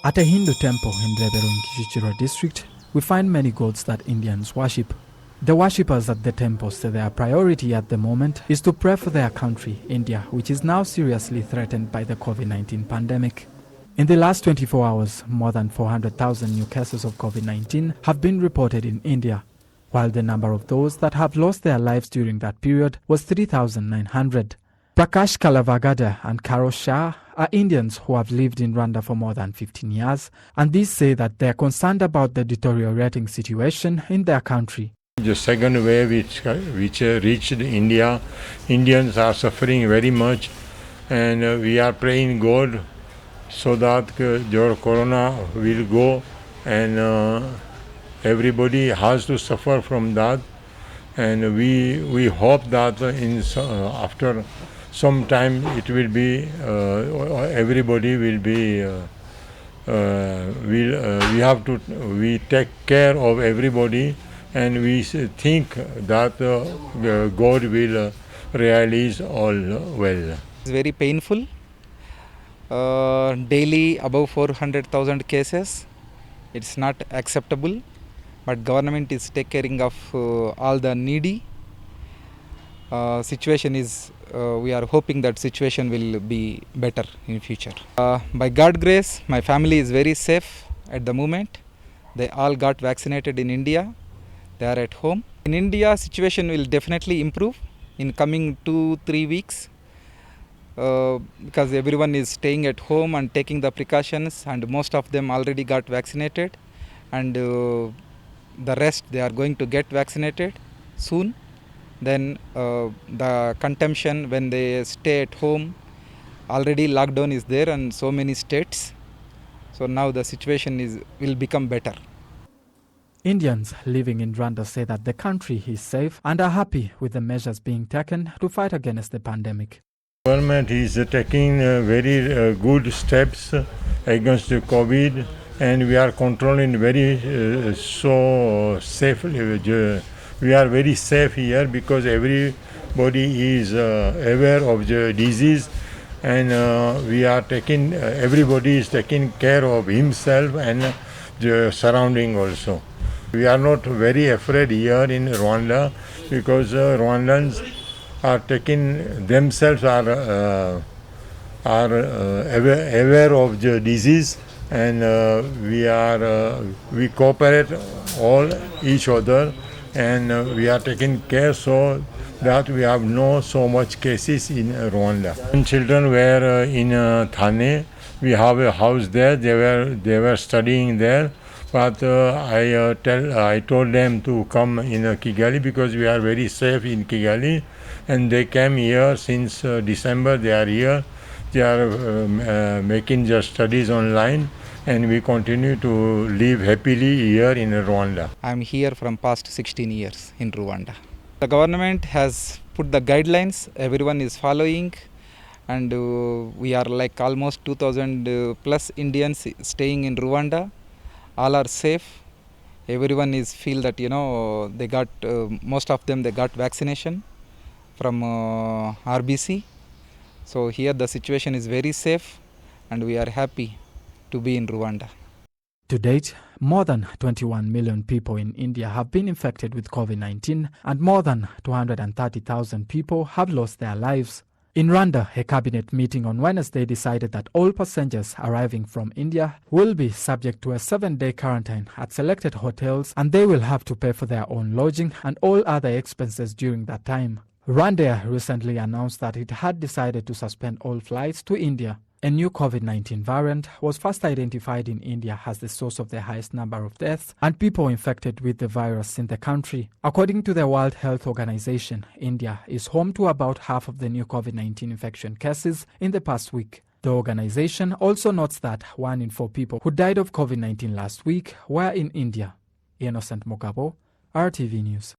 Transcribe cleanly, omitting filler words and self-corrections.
At a Hindu temple in Rebero in Kicukiro district, we find many gods that Indians worship. The worshippers at the temple say their priority at the moment is to pray for their country, India, which is now seriously threatened by the COVID-19 pandemic. In the last 24 hours, more than 400,000 new cases of COVID-19 have been reported in India, while the number of those that have lost their lives during that period was 3,900. Prakash Kalavagada and Carol Shah are Indians who have lived in Rwanda for more than 15 years, and these say that they are concerned about the deteriorating situation in their country. The second wave which reached India, Indians are suffering very much, and we are praying God so that your corona will go, and everybody has to suffer from that, and we hope that after some time it will be everybody will be we take care of everybody, and we think that God will realize all well. It's very painful. Daily above 400,000 cases. It's not acceptable, but government is taking care of all the needy. Situation is, we are hoping that situation will be better in future. By God's grace, my family is very safe at the moment. They all got vaccinated in India. They are at home. In India, situation will definitely improve in coming 2-3 weeks because everyone is staying at home and taking the precautions, and most of them already got vaccinated, and the rest they are going to get vaccinated soon. Then the consumption when they stay at home, already lockdown is there in so many states. So now the situation will become better. Indians living in Rwanda say that the country is safe and are happy with the measures being taken to fight against the pandemic. Government is taking very good steps against the COVID, and we are controlling very so safely. We are very safe here because everybody is aware of the disease, and we are taking everybody is taking care of himself and the surrounding also. We are not very afraid here in Rwanda because Rwandans are taking themselves are aware of the disease, and we cooperate all each other, and we are taking care so that we have no so much cases in Rwanda. When children were in Thane, we have a house there. They were studying there. But I told them to come in Kigali because we are very safe in Kigali, and they came here since December. They are here. They are making their studies online, and we continue to live happily here in Rwanda. I am here from past 16 years in Rwanda. The government has put the guidelines. Everyone is following, and we are like almost 2,000 plus Indians staying in Rwanda. All are safe. Everyone is feel that they got most of them they got vaccination from RBC. So here the situation is very safe, and we are happy to be in Rwanda. To date, more than 21 million people in India have been infected with COVID-19, and more than 230,000 people have lost their lives. In Rwanda, a cabinet meeting on Wednesday decided that all passengers arriving from India will be subject to a 7-day quarantine at selected hotels, and they will have to pay for their own lodging and all other expenses during that time. Rwanda recently announced that it had decided to suspend all flights to India. A new COVID-19 variant was first identified in India as the source of the highest number of deaths and people infected with the virus in the country. According to the World Health Organization, India is home to about half of the new COVID-19 infection cases in the past week. The organization also notes that 1 in 4 people who died of COVID-19 last week were in India. Innocent Mugabo, RTV News.